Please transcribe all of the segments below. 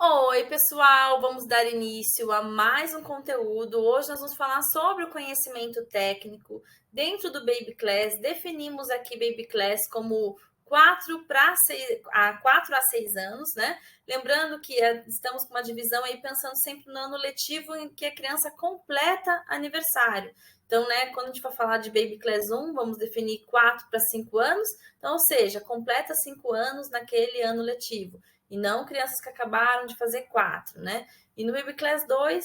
Oi, pessoal! Vamos dar início a mais um conteúdo. Hoje nós vamos falar sobre o conhecimento técnico dentro do Baby Class. Definimos aqui Baby Class como 4 a 6 anos, né? Lembrando que estamos com uma divisão aí pensando sempre no ano letivo em que a criança completa aniversário. Então, né, quando a gente for falar de Baby Class 1, vamos definir 4 para 5 anos. Então, ou seja, completa 5 anos naquele ano letivo e não crianças que acabaram de fazer 4, né? E no Baby Class 2,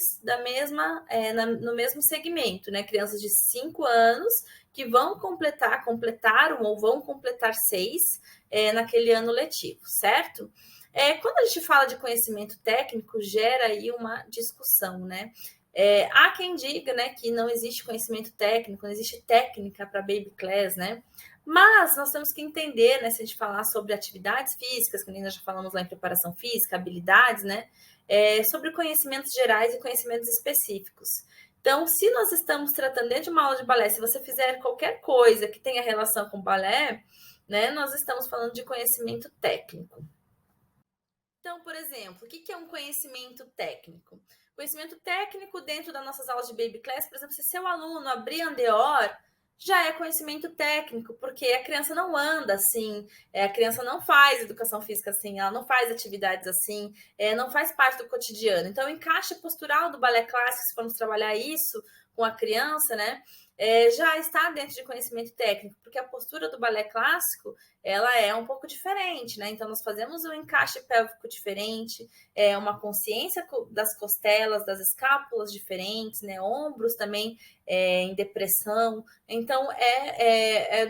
no mesmo segmento, né? Crianças de 5 anos que completaram ou vão completar 6 naquele ano letivo, certo? Quando a gente fala de conhecimento técnico, gera aí uma discussão, né? Há quem diga, né, que não existe conhecimento técnico, não existe técnica para Baby Class, né? Mas nós temos que entender, né, se a gente falar sobre atividades físicas, que nós já falamos lá em preparação física, habilidades, né, sobre conhecimentos gerais e conhecimentos específicos. Então, se nós estamos tratando dentro de uma aula de balé, se você fizer qualquer coisa que tenha relação com balé, né, nós estamos falando de conhecimento técnico. Então, por exemplo, o que é um conhecimento técnico? Conhecimento técnico dentro das nossas aulas de Baby Class, por exemplo, se seu aluno abrir Andeor, já é conhecimento técnico, porque a criança não anda assim, a criança não faz educação física assim, ela não faz atividades assim, não faz parte do cotidiano. Então, o encaixe postural do balé clássico, se formos trabalhar isso com a criança, né, já está dentro de conhecimento técnico, porque a postura do balé clássico ela é um pouco diferente, né? Então, nós fazemos um encaixe pélvico diferente, uma consciência das costelas, das escápulas diferentes, né? Ombros também em depressão. Então,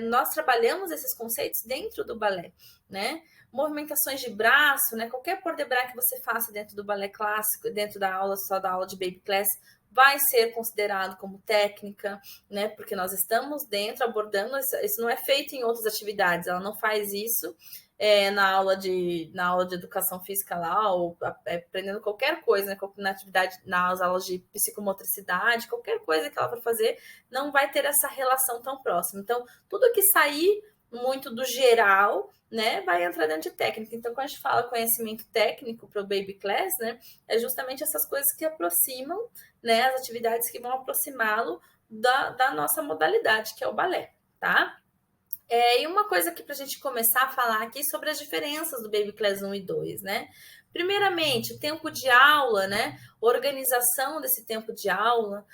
nós trabalhamos esses conceitos dentro do balé, né? Movimentações de braço, né? Qualquer port de bras que você faça dentro do balé clássico, dentro da aula, só da aula de Baby Class, vai ser considerado como técnica, né? Porque nós estamos dentro abordando, isso não é feito em outras atividades, ela não faz isso na aula de educação física lá, ou aprendendo qualquer coisa, né? Na atividade, nas aulas de psicomotricidade, qualquer coisa que ela for fazer, não vai ter essa relação tão próxima. Então, tudo que sair muito do geral, né, vai entrar dentro de técnica. Então, quando a gente fala conhecimento técnico para o Baby Class, né, é justamente essas coisas que aproximam, né, as atividades que vão aproximá-lo da nossa modalidade, que é o balé, tá? E uma coisa aqui para a gente começar a falar aqui sobre as diferenças do Baby Class 1 e 2, né? Primeiramente, o tempo de aula, né? Organização desse tempo de aula,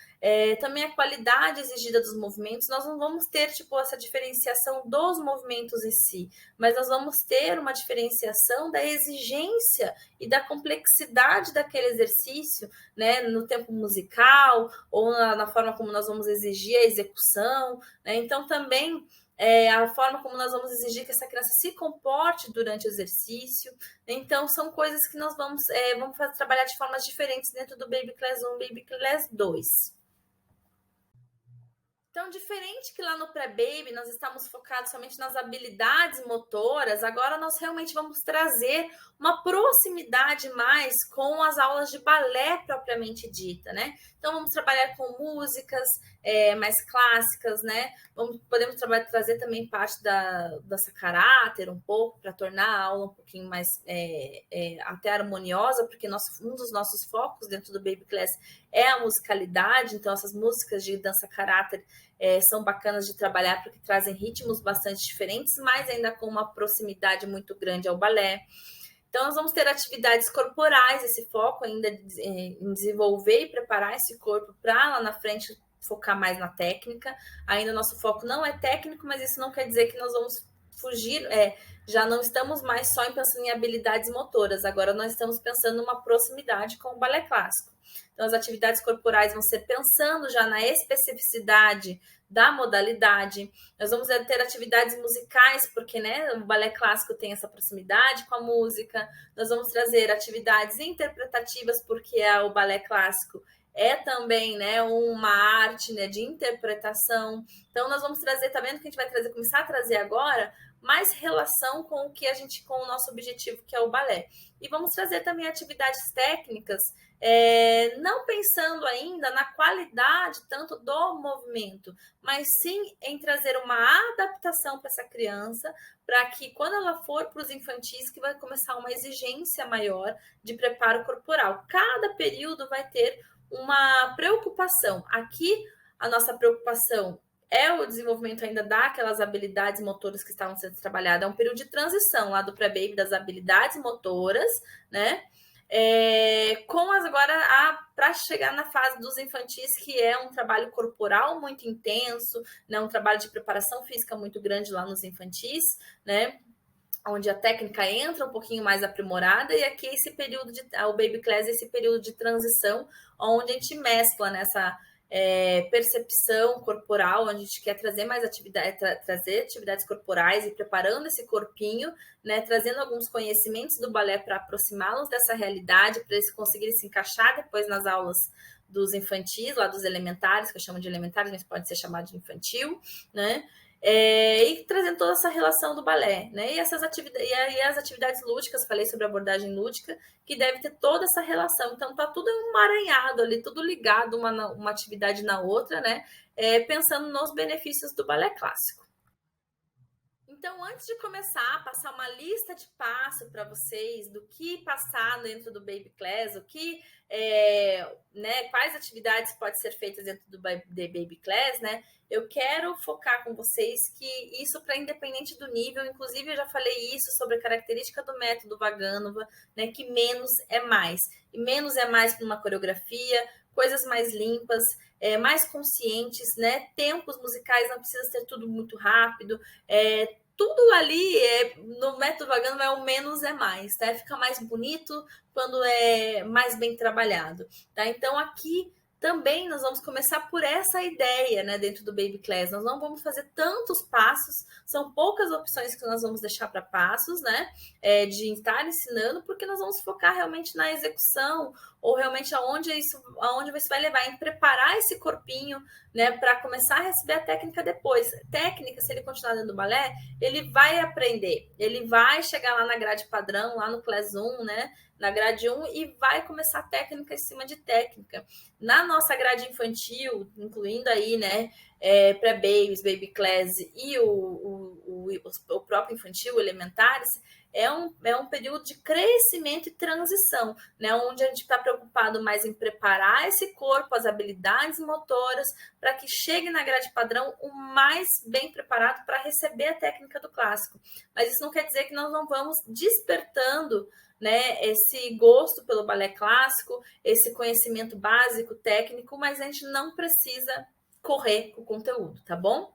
também a qualidade exigida dos movimentos. Nós não vamos ter, tipo, essa diferenciação dos movimentos em si, mas nós vamos ter uma diferenciação da exigência e da complexidade daquele exercício, né? No tempo musical ou na forma como nós vamos exigir a execução, né? Então, também a forma como nós vamos exigir que essa criança se comporte durante o exercício. Então, são coisas que nós vamos trabalhar de formas diferentes dentro do Baby Class 1 e Baby Class 2. Então, diferente que lá no pré-baby nós estamos focados somente nas habilidades motoras, agora nós realmente vamos trazer uma proximidade mais com as aulas de balé propriamente dita, né? Então, vamos trabalhar com músicas mais clássicas, né? Podemos trazer também parte da dança caráter um pouco, para tornar a aula um pouquinho mais até harmoniosa, porque um dos nossos focos dentro do Baby Class é a musicalidade, então essas músicas de dança caráter são bacanas de trabalhar porque trazem ritmos bastante diferentes, mas ainda com uma proximidade muito grande ao balé. Então, nós vamos ter atividades corporais, esse foco ainda em desenvolver e preparar esse corpo para lá na frente focar mais na técnica. Ainda o nosso foco não é técnico, mas isso não quer dizer que nós vamos fugir, já não estamos mais só pensando em habilidades motoras, agora nós estamos pensando numa proximidade com o balé clássico. Então, as atividades corporais vão ser pensando já na especificidade da modalidade. Nós vamos ter atividades musicais, porque né, o balé clássico tem essa proximidade com a música. Nós vamos trazer atividades interpretativas, porque o balé clássico é também né, uma arte né, de interpretação. Então, nós vamos trazer, tá vendo que a gente vai começar a trazer agora mais relação com o nosso objetivo, que é o balé. E vamos trazer também atividades técnicas, não pensando ainda na qualidade tanto do movimento, mas sim em trazer uma adaptação para essa criança, para que quando ela for para os infantis, que vai começar uma exigência maior de preparo corporal. Cada período vai ter uma preocupação. Aqui, a nossa preocupação é o desenvolvimento ainda daquelas habilidades motoras que estavam sendo trabalhadas. É um período de transição lá do pré-baby das habilidades motoras, né? Agora para chegar na fase dos infantis, que é um trabalho corporal muito intenso, né? Um trabalho de preparação física muito grande lá nos infantis, né? Onde a técnica entra um pouquinho mais aprimorada, e aqui esse período o Baby Class, esse período de transição, onde a gente mescla nessa percepção corporal, onde a gente quer trazer mais trazer atividades corporais e preparando esse corpinho, né, trazendo alguns conhecimentos do balé para aproximá-los dessa realidade, para eles conseguirem se encaixar depois nas aulas dos infantis, lá dos elementares, que eu chamo de elementares, mas pode ser chamado de infantil, né? E trazendo toda essa relação do balé, né? E as atividades lúdicas, falei sobre a abordagem lúdica, que deve ter toda essa relação. Então, tá tudo emaranhado ali, tudo ligado uma atividade na outra, né? Pensando nos benefícios do balé clássico. Então, antes de começar, passar uma lista de passo para vocês do que passar dentro do Baby Class, quais atividades podem ser feitas dentro do Baby Class, né? Eu quero focar com vocês que isso para independente do nível, inclusive eu já falei isso sobre a característica do método Vaganova, né? Que menos é mais. E menos é mais para uma coreografia, coisas mais limpas, mais conscientes, né? Tempos musicais, não precisa ser tudo muito rápido, tudo ali no método Vaganova é o menos é mais, tá? Fica mais bonito quando é mais bem trabalhado, tá? Então aqui também nós vamos começar por essa ideia, né, dentro do Baby Class. Nós não vamos fazer tantos passos, são poucas opções que nós vamos deixar para passos, né, de estar ensinando, porque nós vamos focar realmente na execução, ou realmente aonde você vai levar, em preparar esse corpinho, né, para começar a receber a técnica depois. Técnica, se ele continuar dentro do balé, ele vai aprender, ele vai chegar lá na grade padrão, lá no Class 1, né, na grade 1, e vai começar a técnica em cima de técnica. Na nossa grade infantil, incluindo aí, né, pré-babies, baby class e o próprio infantil, elementares, é um período de crescimento e transição, né, onde a gente está preocupado mais em preparar esse corpo, as habilidades motoras, para que chegue na grade padrão o mais bem preparado para receber a técnica do clássico. Mas isso não quer dizer que nós não vamos despertando, né, esse gosto pelo balé clássico, esse conhecimento básico, técnico, mas a gente não precisa correr com o conteúdo, tá bom?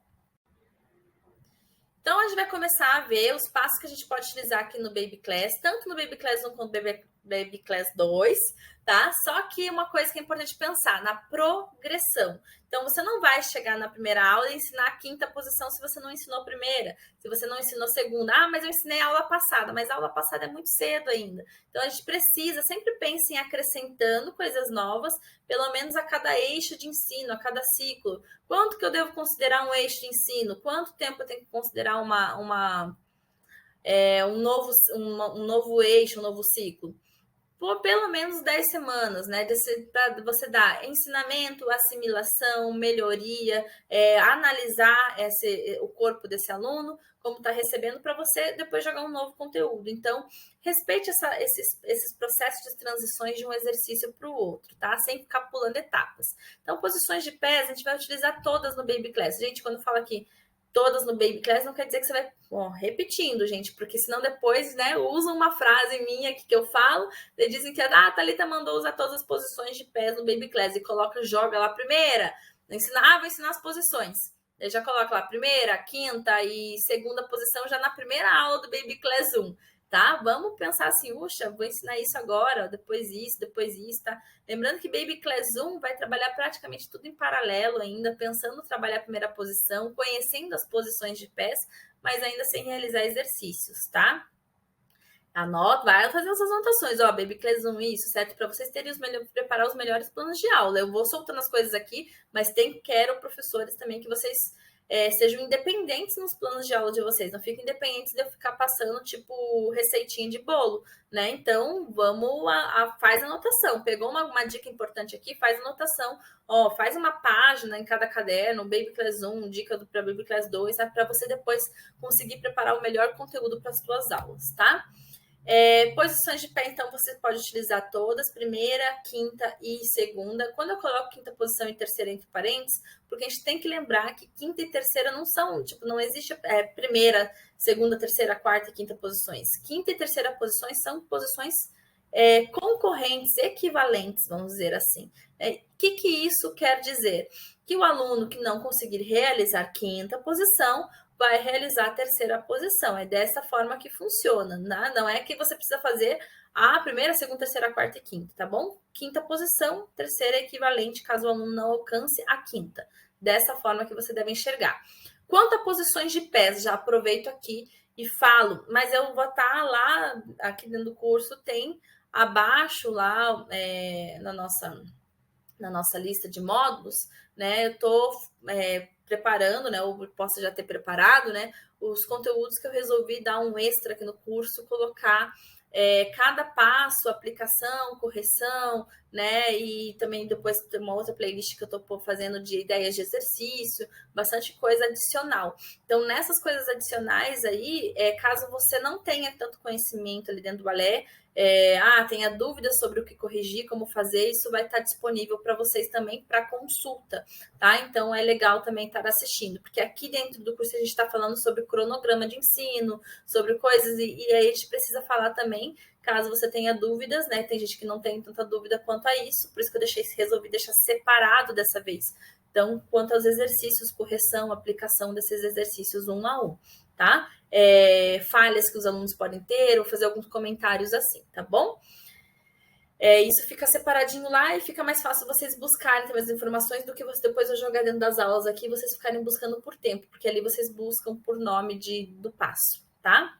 Então, a gente vai começar a ver os passos que a gente pode utilizar aqui no Baby Class, tanto no Baby Class 1 quanto no Baby Class 2, tá? Só que uma coisa que é importante pensar, na progressão. Então, você não vai chegar na primeira aula e ensinar a quinta posição se você não ensinou a primeira, se você não ensinou a segunda. Ah, mas eu ensinei a aula passada, mas a aula passada é muito cedo ainda. Então, a gente precisa, sempre pense em acrescentando coisas novas, pelo menos a cada eixo de ensino, a cada ciclo. Quanto que eu devo considerar um eixo de ensino? Quanto tempo eu tenho que considerar um novo eixo, um novo ciclo? Por pelo menos 10 semanas, né? Para você dar ensinamento, assimilação, melhoria, analisar o corpo desse aluno, como está recebendo, para você depois jogar um novo conteúdo. Então, respeite esses processos de transições de um exercício para o outro, tá? Sem ficar pulando etapas. Então, posições de pés, a gente vai utilizar todas no Baby Class. Gente, quando fala aqui todas no Baby Class, não quer dizer que você vai repetindo, gente, porque senão depois, né, usam uma frase minha aqui que eu falo, e dizem que a Thalita mandou usar todas as posições de pés no Baby Class, e joga lá primeira, vou ensinar as posições. Eu já coloco lá primeira, quinta e segunda posição já na primeira aula do Baby Class 1. Tá? Vamos pensar assim, puxa, vou ensinar isso agora, depois isso, tá? Lembrando que Baby Class 1 vai trabalhar praticamente tudo em paralelo ainda, pensando em trabalhar a primeira posição, conhecendo as posições de pés, mas ainda sem realizar exercícios, tá? Anota, vai fazer essas anotações, Baby Class 1, isso, certo? Para vocês terem preparar os melhores planos de aula. Eu vou soltando as coisas aqui, mas quero professores também que vocês sejam independentes nos planos de aula de vocês, não fiquem independentes de eu ficar passando, tipo, receitinha de bolo, né? Então, faz anotação. Pegou uma dica importante aqui, faz anotação. Ó, faz uma página em cada caderno, Baby Class 1, dica para Baby Class 2, sabe? Para você depois conseguir preparar o melhor conteúdo para as suas aulas, tá? Posições de pé, então, você pode utilizar todas, primeira, quinta e segunda. Quando eu coloco quinta posição e terceira entre parênteses, porque a gente tem que lembrar que quinta e terceira não são, tipo, não existe primeira, segunda, terceira, quarta e quinta posições. Quinta e terceira posições são posições concorrentes, equivalentes, vamos dizer assim. O que isso quer dizer? Que o aluno que não conseguir realizar quinta posição vai realizar a terceira posição. É dessa forma que funciona, né? Não é que você precisa fazer a primeira, segunda, terceira, quarta e quinta, tá bom? Quinta posição, terceira é equivalente caso o aluno não alcance a quinta. Dessa forma que você deve enxergar. Quanto a posições de pés, já aproveito aqui e falo, mas eu vou estar lá, aqui dentro do curso, tem abaixo lá na nossa lista de módulos, né? Eu estou preparando, né? Ou posso já ter preparado, né? Os conteúdos que eu resolvi dar um extra aqui no curso, colocar cada passo, aplicação, correção, né? E também depois tem uma outra playlist que eu estou fazendo de ideias de exercício, bastante coisa adicional. Então, nessas coisas adicionais aí, caso você não tenha tanto conhecimento ali dentro do balé, tenha dúvidas sobre o que corrigir, como fazer, isso vai estar disponível para vocês também para consulta, tá? Então é legal também estar assistindo, porque aqui dentro do curso a gente está falando sobre cronograma de ensino, sobre coisas, e aí a gente precisa falar também, caso você tenha dúvidas, né? Tem gente que não tem tanta dúvida quanto a isso, por isso que eu resolvi deixar separado dessa vez. Então, quanto aos exercícios, correção, aplicação desses exercícios um a um, tá? Falhas que os alunos podem ter, ou fazer alguns comentários assim, tá bom? Isso fica separadinho lá e fica mais fácil vocês buscarem também as informações do que depois eu jogar dentro das aulas aqui e vocês ficarem buscando por tempo, porque ali vocês buscam por nome do passo, tá?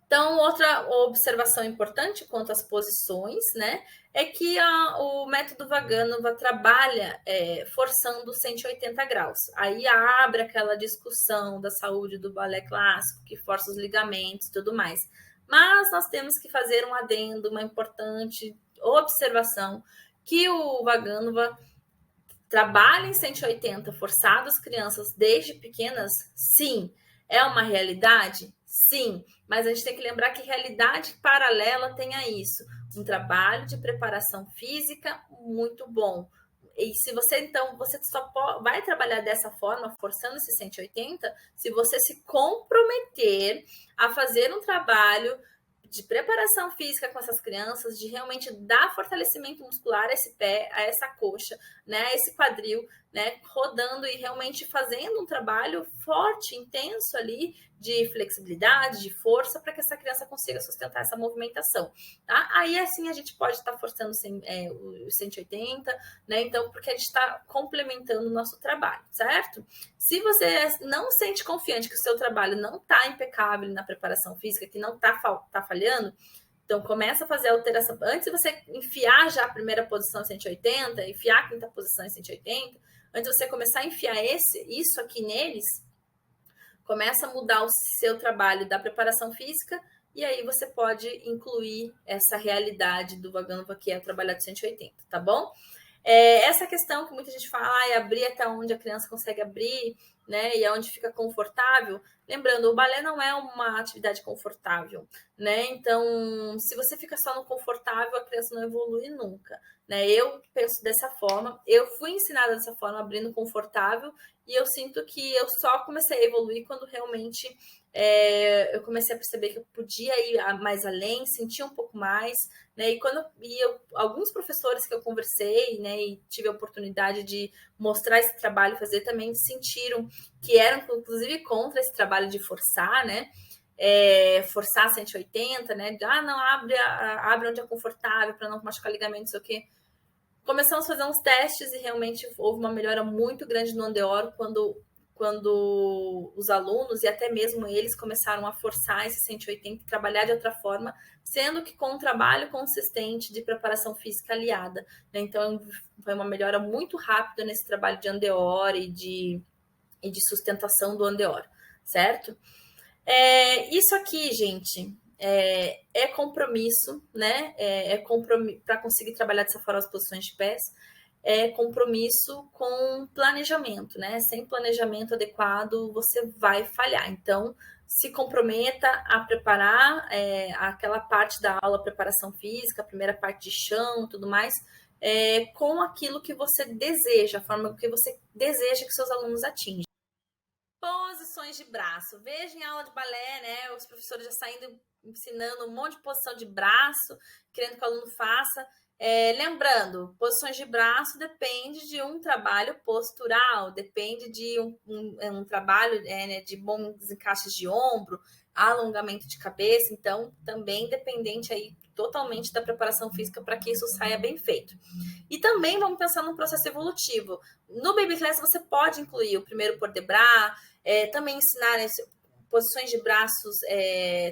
Então, outra observação importante quanto às posições, né, é que o método Vaganova trabalha forçando 180 graus. Aí abre aquela discussão da saúde do balé clássico, que força os ligamentos e tudo mais. Mas nós temos que fazer um adendo, uma importante observação, que o Vaganova trabalha em 180, forçado as crianças desde pequenas, sim. É uma realidade? Sim, mas a gente tem que lembrar que realidade paralela tem a isso. Um trabalho de preparação física muito bom. E se você, então, você só vai trabalhar dessa forma, forçando esse 180, se você se comprometer a fazer um trabalho de preparação física com essas crianças, de realmente dar fortalecimento muscular a esse pé, a essa coxa, né, a esse quadril, né, rodando e realmente fazendo um trabalho forte, intenso ali, de flexibilidade, de força, para que essa criança consiga sustentar essa movimentação, tá? Aí, assim, a gente pode estar forçando o 180, né, então, porque a gente está complementando o nosso trabalho, certo? Se você não sente confiante que o seu trabalho não está impecável na preparação física, que não está falhando, então começa a fazer a alteração. Antes de você enfiar já a primeira posição em 180, enfiar a quinta posição em 180, antes de você começar a enfiar isso aqui neles, começa a mudar o seu trabalho da preparação física e aí você pode incluir essa realidade do Vaganova, que é trabalhar de 180, tá bom? Essa questão que muita gente fala, abrir até onde a criança consegue abrir, né, e aonde fica confortável. Lembrando, o balé não é uma atividade confortável, né? Então, se você fica só no confortável, a criança não evolui nunca, né? Eu penso dessa forma, eu fui ensinada dessa forma, abrindo confortável, e eu sinto que eu só comecei a evoluir quando realmente eu comecei a perceber que eu podia ir mais além, sentir um pouco mais, né? E alguns professores que eu conversei, né, e tive a oportunidade de mostrar esse trabalho, fazer também, sentiram que eram, inclusive, contra esse trabalho de forçar, né? Forçar 180, né? Não, abre onde é confortável para não machucar ligamento, não sei o quê. Começamos a fazer uns testes e realmente houve uma melhora muito grande no Andeoro quando os alunos e até mesmo eles começaram a forçar esse 180 e trabalhar de outra forma, sendo que com um trabalho consistente de preparação física aliada, né? Então, foi uma melhora muito rápida nesse trabalho de Andeoro e de e de sustentação do andeor, certo? Isso aqui, gente, é compromisso, né? Compromisso para conseguir trabalhar dessa forma as posições de pés, é compromisso com planejamento, né? Sem planejamento adequado, você vai falhar. Então, se comprometa a preparar aquela parte da aula, preparação física, a primeira parte de chão, tudo mais, com aquilo que você deseja, a forma que você deseja que seus alunos atinjam. Posições de braço. Veja em aula de balé, né? Os professores já saindo ensinando um monte de posição de braço, querendo que o aluno faça. Lembrando, posições de braço depende de um trabalho postural, depende de um trabalho né, de bons encaixes de ombro, alongamento de cabeça, então também dependente aí totalmente da preparação física para que isso saia bem feito. E também vamos pensar num processo evolutivo. No Baby Class você pode incluir o primeiro por debras, também ensinar posições de braços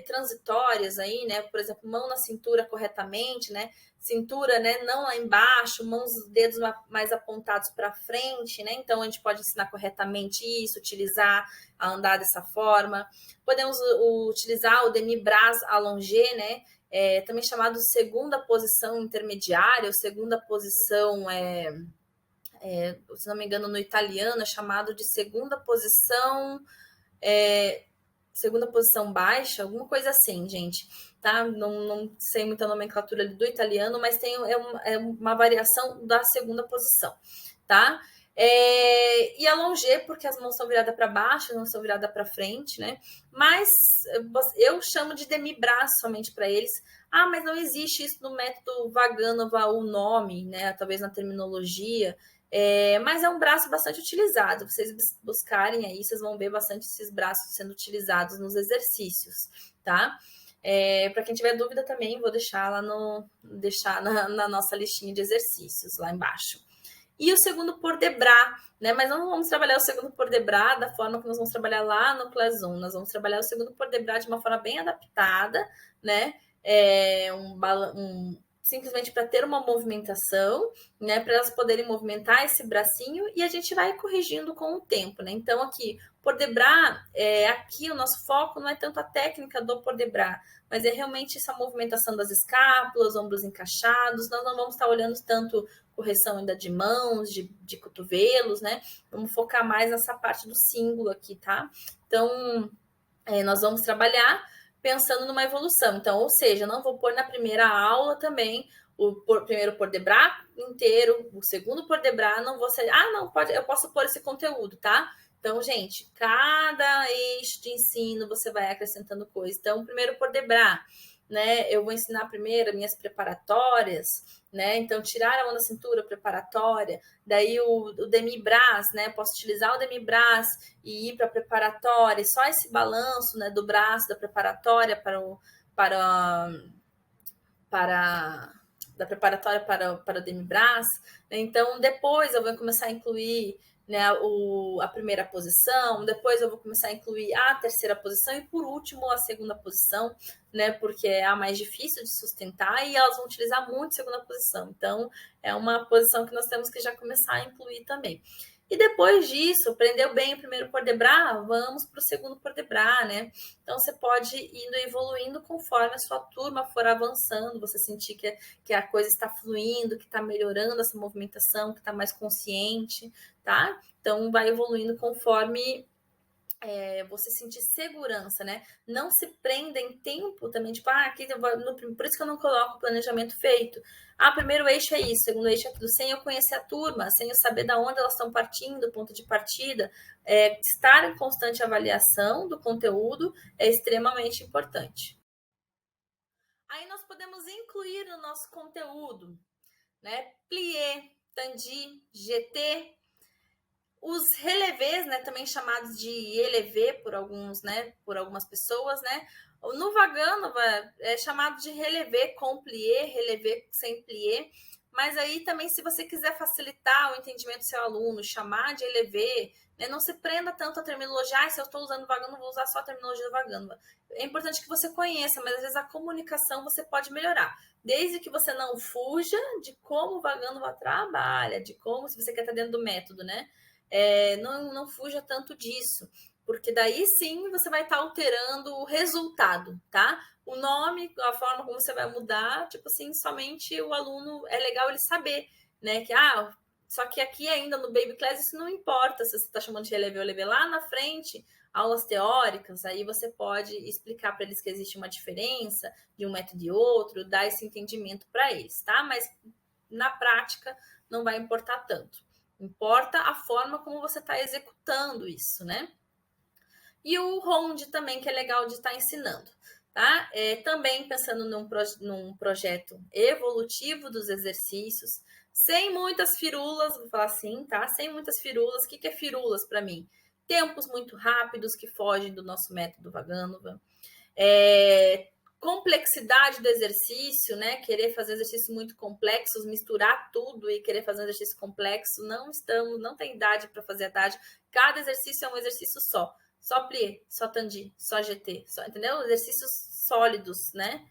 transitórias aí, né? Por exemplo, mão na cintura corretamente, né? Cintura, né? Não lá embaixo, dedos mais apontados para frente, né? Então a gente pode ensinar corretamente isso, utilizar a andar dessa forma. Podemos utilizar o demi-bras allongé, né? Também chamado de segunda posição intermediária, ou segunda posição, se não me engano, no italiano é chamado de segunda posição baixa, alguma coisa assim, gente, tá? Não sei muita nomenclatura do italiano, mas é uma variação da segunda posição, tá? E allongé, porque as mãos são viradas para baixo, não são viradas para frente, né? Mas eu chamo de demi-bras somente para eles. Ah, mas não existe isso no método Vaganova, o nome, né? Talvez na terminologia. Mas é um braço bastante utilizado. Vocês buscarem aí, vocês vão ver bastante esses braços sendo utilizados nos exercícios, tá? Para quem tiver dúvida também, vou deixar na nossa listinha de exercícios lá embaixo. E o segundo por debras, né? Mas não vamos trabalhar o segundo por debras da forma que nós vamos trabalhar lá no Class 1. Nós vamos trabalhar o segundo por debras de uma forma bem adaptada, né? Simplesmente para ter uma movimentação, né? Para elas poderem movimentar esse bracinho e a gente vai corrigindo com o tempo, né? Então, aqui, por debras, aqui o nosso foco não é tanto a técnica do por debras, mas é realmente essa movimentação das escápulas, ombros encaixados. Nós não vamos estar olhando tanto correção ainda de mãos, de cotovelos, né? Vamos focar mais nessa parte do símbolo aqui, tá? Então, nós vamos trabalhar pensando numa evolução. Então, ou seja, não vou pôr na primeira aula também primeiro por debras inteiro, o segundo por debras, não vou ser, não, eu posso pôr esse conteúdo, tá? Então, gente, cada eixo de ensino você vai acrescentando coisa. Então, primeiro por debras, né? Eu vou ensinar primeiro minhas preparatórias, né? Então, tirar a mão da cintura preparatória, daí o demi-bras, né? Posso utilizar o demi-bras e ir para a preparatória, só esse balanço, né, do braço da preparatória da preparatória para o demi-bras. Então, depois eu vou começar a incluir, né, a primeira posição, depois eu vou começar a incluir a terceira posição e, por último, a segunda posição, né, porque é a mais difícil de sustentar e elas vão utilizar muito a segunda posição. Então, é uma posição que nós temos que já começar a incluir também. E depois disso, aprendeu bem o primeiro por debras, vamos para o segundo por debras, né? Então, você pode ir indo evoluindo conforme a sua turma for avançando, você sentir que a coisa está fluindo, que está melhorando essa movimentação, que está mais consciente, tá? Então, vai evoluindo conforme você sentir segurança, né? Não se prenda em tempo também, tipo, aqui por isso que eu não coloco o planejamento feito. Primeiro eixo é isso, segundo eixo é aquilo, sem eu conhecer a turma, sem eu saber de onde elas estão partindo, ponto de partida. Estar em constante avaliação do conteúdo é extremamente importante. Aí nós podemos incluir no nosso conteúdo, né? Plié, tandi, GT, os relevés, né, também chamados de elevé por algumas pessoas, né? No Vaganova é chamado de relevé com plié, relevé sem plié. Mas aí também, se você quiser facilitar o entendimento do seu aluno, chamar de elevé, né, não se prenda tanto a terminologia. Se eu estou usando Vaganova, vou usar só a terminologia do Vaganova. É importante que você conheça, mas às vezes a comunicação você pode melhorar. Desde que você não fuja de como o Vaganova trabalha, de como, se você quer estar dentro do método, né? não fuja tanto disso, porque daí sim você vai estar alterando o resultado, tá? O nome, a forma como você vai mudar, tipo assim, somente o aluno, é legal ele saber, né? Só que aqui ainda no Baby Class isso não importa se você está chamando de relevé ou levé. Lá na frente, aulas teóricas, aí você pode explicar para eles que existe uma diferença de um método e outro, dar esse entendimento para eles, tá? Mas na prática não vai importar tanto. Importa a forma como você está executando isso, né? E o ROND também, que é legal de estar ensinando. Tá? Também pensando num projeto evolutivo dos exercícios, sem muitas firulas, vou falar assim, tá? Sem muitas firulas. O que é firulas para mim? Tempos muito rápidos que fogem do nosso método Vaganova. Complexidade do exercício, né? Querer fazer exercícios muito complexos, misturar tudo e querer fazer um exercício complexo. Não tem idade para fazer a idade. Cada exercício é um exercício só plié, só tandi, só GT, entendeu? Exercícios sólidos, né?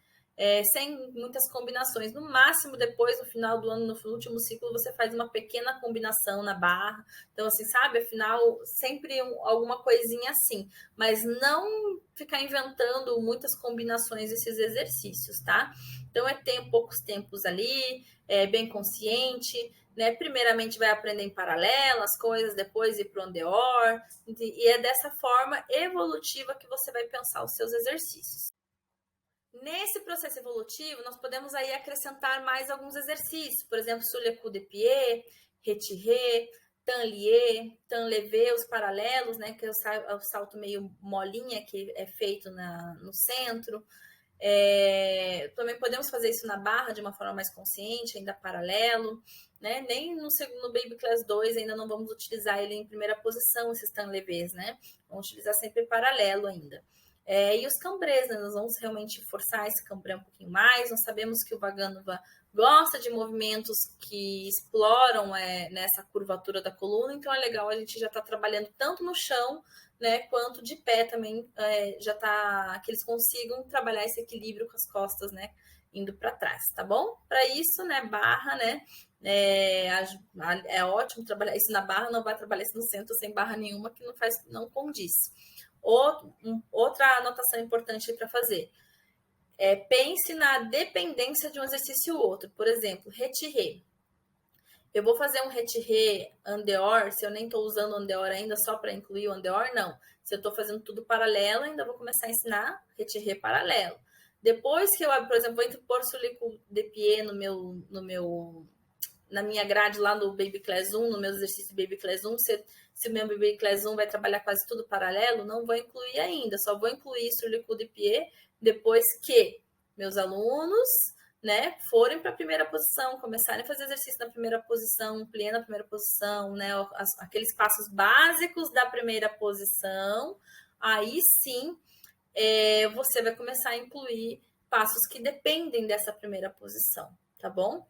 Sem muitas combinações. No máximo, depois, no final do ano, no último ciclo, você faz uma pequena combinação na barra. Então, assim, sabe? Afinal, sempre alguma coisinha assim. Mas não ficar inventando muitas combinações desses exercícios, tá? Então, poucos tempos ali, bem consciente, né? Primeiramente vai aprender em paralelo as coisas, depois ir para o on-the-or, e é dessa forma evolutiva que você vai pensar os seus exercícios. Nesse processo evolutivo, nós podemos aí acrescentar mais alguns exercícios, por exemplo, Souleku de pied, retiré, tan-lié, tan-levé, os paralelos, né, que é o salto meio molinha que é feito no centro. Também podemos fazer isso na barra de uma forma mais consciente, ainda paralelo, né? Nem no Baby Class 2 ainda não vamos utilizar ele em primeira posição, esses tan-levés, né? Vamos utilizar sempre paralelo ainda. E os cambrés, né? Nós vamos realmente forçar esse cambré um pouquinho mais. Nós sabemos que o Vaganova gosta de movimentos que exploram nessa curvatura da coluna, então é legal a gente já estar trabalhando tanto no chão, né, quanto de pé também, já tá, que eles consigam trabalhar esse equilíbrio com as costas, né, indo para trás, tá bom? Para isso, né, barra, né, é ótimo trabalhar isso na barra, não vai trabalhar isso no centro sem barra nenhuma, que não condiz. Outra anotação importante para fazer. Pense na dependência de um exercício ou outro. Por exemplo, retiré. Eu vou fazer um retiré on-the-or, se eu nem estou usando on-the-or ainda só para incluir o on-the-or, não. Se eu estou fazendo tudo paralelo, ainda vou começar a ensinar retiré paralelo. Depois que eu, por exemplo, vou interpor Souleku de pied na minha grade lá no Baby Class 1, no meu exercício Baby Class 1, se o meu Baby Class 1 vai trabalhar quase tudo paralelo, não vou incluir ainda, só vou incluir Souleku de pied depois que meus alunos, né, forem para a primeira posição, começarem a fazer exercício na primeira posição, plié na primeira posição, né, aqueles passos básicos da primeira posição, aí sim você vai começar a incluir passos que dependem dessa primeira posição, tá bom?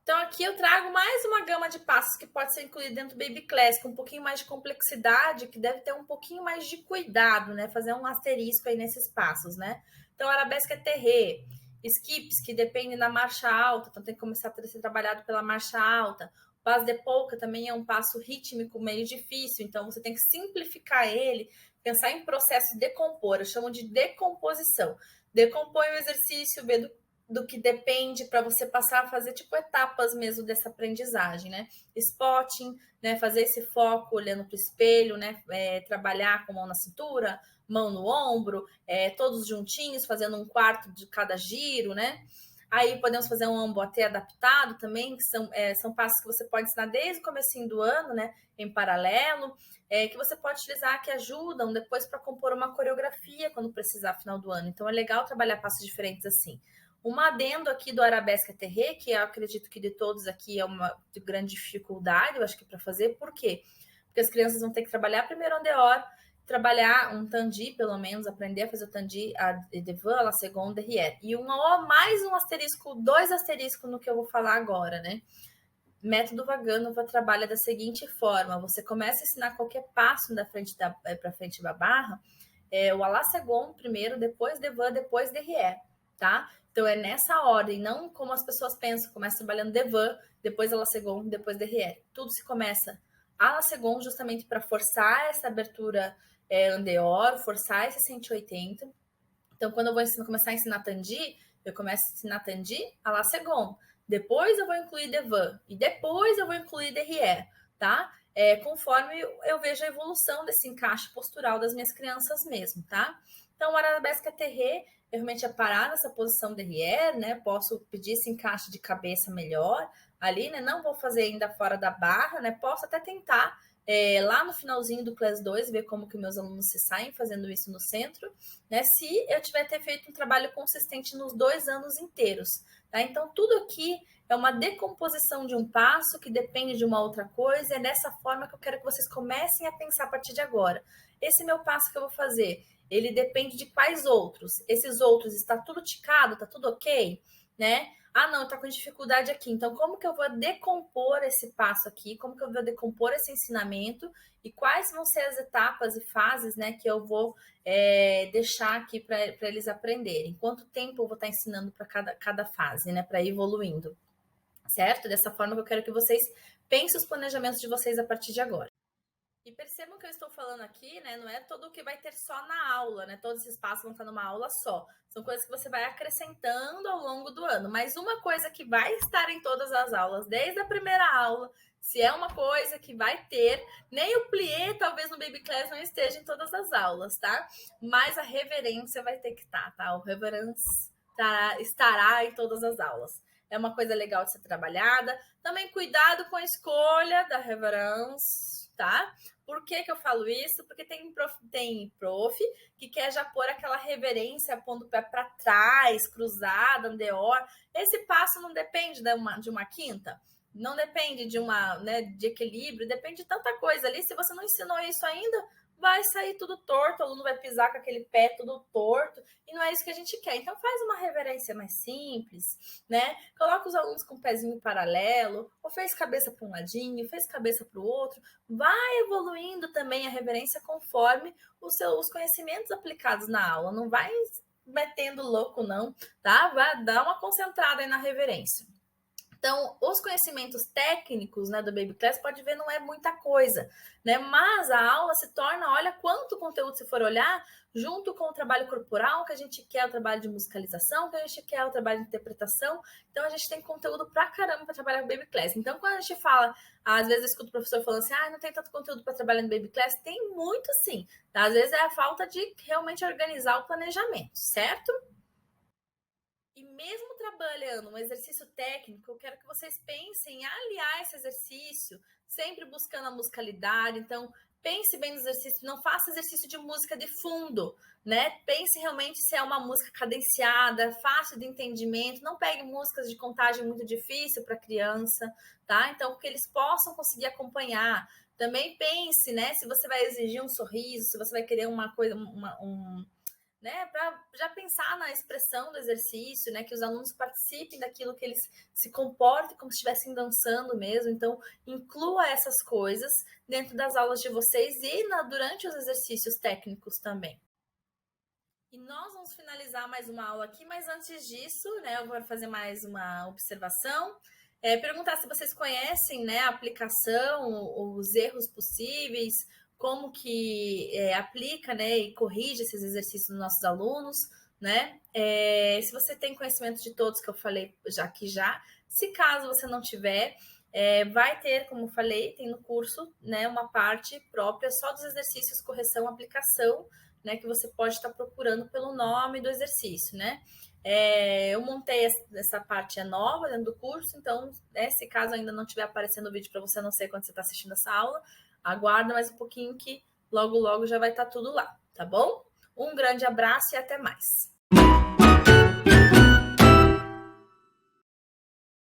Então, aqui eu trago mais uma gama de passos que pode ser incluído dentro do Baby Class, com um pouquinho mais de complexidade, que deve ter um pouquinho mais de cuidado, né? Fazer um asterisco aí nesses passos, né? Então, arabesque é terré, skips, que dependem da marcha alta, então tem que começar a ser trabalhado pela marcha alta. O passo de polka também é um passo rítmico meio difícil, então você tem que simplificar ele, pensar em processo de decompor, eu chamo de decomposição. Decompõe o exercício, vê do que depende para você passar a fazer tipo etapas mesmo dessa aprendizagem, né? Spotting, né? Fazer esse foco olhando para o espelho, né? Trabalhar com mão na cintura, mão no ombro, todos juntinhos, fazendo um quarto de cada giro, né? Aí podemos fazer um amboté adaptado também, que são passos que você pode ensinar desde o comecinho do ano, né? Em paralelo, que você pode utilizar, que ajudam depois para compor uma coreografia quando precisar no final do ano. Então é legal trabalhar passos diferentes assim. Um adendo aqui do arabesque terré, que eu acredito que de todos aqui é uma de grande dificuldade, eu acho que para fazer. Por quê? Porque as crianças vão ter que trabalhar primeiro on-the-or, trabalhar um tandi, pelo menos, aprender a fazer o tandi, a devant, a seconde, derrière. E mais um asterisco, 2 asteriscos no que eu vou falar agora, né? Método Vaganova trabalha da seguinte forma: você começa a ensinar qualquer passo para frente da barra, o à la seconde primeiro, depois devant, depois derrière, tá? Então, é nessa ordem, não como as pessoas pensam. Começa trabalhando devant, depois à la seconde, depois derrière. Tudo se começa ala segon justamente para forçar essa abertura andeor, forçar esse 180. Então, quando eu vou começar a ensinar Tandi, eu começo a ensinar Tandi a la segon. Depois eu vou incluir Devant. E depois eu vou incluir Derrière, tá? Conforme eu vejo a evolução desse encaixe postural das minhas crianças mesmo, tá? Então, o arabesque terré, eu realmente é parar nessa posição Derrière, né? Posso pedir esse encaixe de cabeça melhor ali, né? Não vou fazer ainda fora da barra, né? Posso até tentar lá no finalzinho do Class 2, ver como que meus alunos se saem fazendo isso no centro, né? Se eu tiver ter feito um trabalho consistente nos 2 anos inteiros, tá? Então, tudo aqui é uma decomposição de um passo que depende de uma outra coisa, e é dessa forma que eu quero que vocês comecem a pensar a partir de agora. Esse meu passo que eu vou fazer, ele depende de quais outros? Esses outros, está tudo ticado, está tudo ok, né? Ah, não, está com dificuldade aqui. Então, como que eu vou decompor esse passo aqui? Como que eu vou decompor esse ensinamento? E quais vão ser as etapas e fases, né, que eu vou deixar aqui para eles aprenderem? Quanto tempo eu vou estar ensinando para cada fase, né, para ir evoluindo, certo? Dessa forma que eu quero que vocês pensem os planejamentos de vocês a partir de agora. E percebam que eu estou falando aqui, né? Não é todo o que vai ter só na aula, né? Todos esses passos vão estar numa aula só. São coisas que você vai acrescentando ao longo do ano. Mas uma coisa que vai estar em todas as aulas, desde a primeira aula, se é uma coisa que vai ter, nem o plié, talvez no Baby Class não esteja em todas as aulas, tá? Mas a reverência vai ter que estar, tá? O reverence estará em todas as aulas. É uma coisa legal de ser trabalhada. Também cuidado com a escolha da reverence, tá? Por que eu falo isso? Porque tem prof que quer já pôr aquela reverência, pondo o pé para trás, cruzado, andeor. Esse passo não depende de uma quinta, não depende de uma, né, de equilíbrio, depende de tanta coisa ali. Se você não ensinou isso ainda, vai sair tudo torto, o aluno vai pisar com aquele pé tudo torto, e não é isso que a gente quer. Então faz uma reverência mais simples, né? Coloca os alunos com o pezinho paralelo, ou fez cabeça para um ladinho, fez cabeça para o outro, vai evoluindo também a reverência conforme os seus conhecimentos aplicados na aula, não vai metendo louco não, tá? Vai dar uma concentrada aí na reverência. Então, os conhecimentos técnicos, né, do Baby Class, pode ver, não é muita coisa, né? Mas a aula se torna, olha quanto conteúdo, se for olhar, junto com o trabalho corporal, que a gente quer o trabalho de musicalização, que a gente quer o trabalho de interpretação. Então, a gente tem conteúdo pra caramba para trabalhar no Baby Class. Então, quando a gente fala, às vezes eu escuto o professor falando assim, não tem tanto conteúdo para trabalhar no Baby Class, tem muito sim. Tá? Às vezes é a falta de realmente organizar o planejamento, certo? E mesmo trabalhando um exercício técnico, eu quero que vocês pensem em aliar esse exercício, sempre buscando a musicalidade. Então, pense bem no exercício, não faça exercício de música de fundo, né? Pense realmente se é uma música cadenciada, fácil de entendimento. Não pegue músicas de contagem muito difícil para criança, tá? Então, que eles possam conseguir acompanhar. Também pense, né? Se você vai exigir um sorriso, se você vai querer uma coisa, né, para já pensar na expressão do exercício, né, que os alunos participem daquilo, que eles se comportem como se estivessem dançando mesmo. Então, inclua essas coisas dentro das aulas de vocês e durante os exercícios técnicos também. E nós vamos finalizar mais uma aula aqui, mas antes disso, né, eu vou fazer mais uma observação. Perguntar se vocês conhecem, né, a aplicação, os erros possíveis, como que aplica, né, e corrige esses exercícios dos nossos alunos, né? Se você tem conhecimento de todos que eu falei já, se caso você não tiver, vai ter, como eu falei, tem no curso, né, uma parte própria só dos exercícios correção, aplicação, né, que você pode estar procurando pelo nome do exercício, né? Eu montei essa parte nova dentro do curso, então, se caso ainda não estiver aparecendo o vídeo para você, não sei quando você está assistindo essa aula, aguarda mais um pouquinho que logo, logo já vai estar tudo lá, tá bom? Um grande abraço e até mais!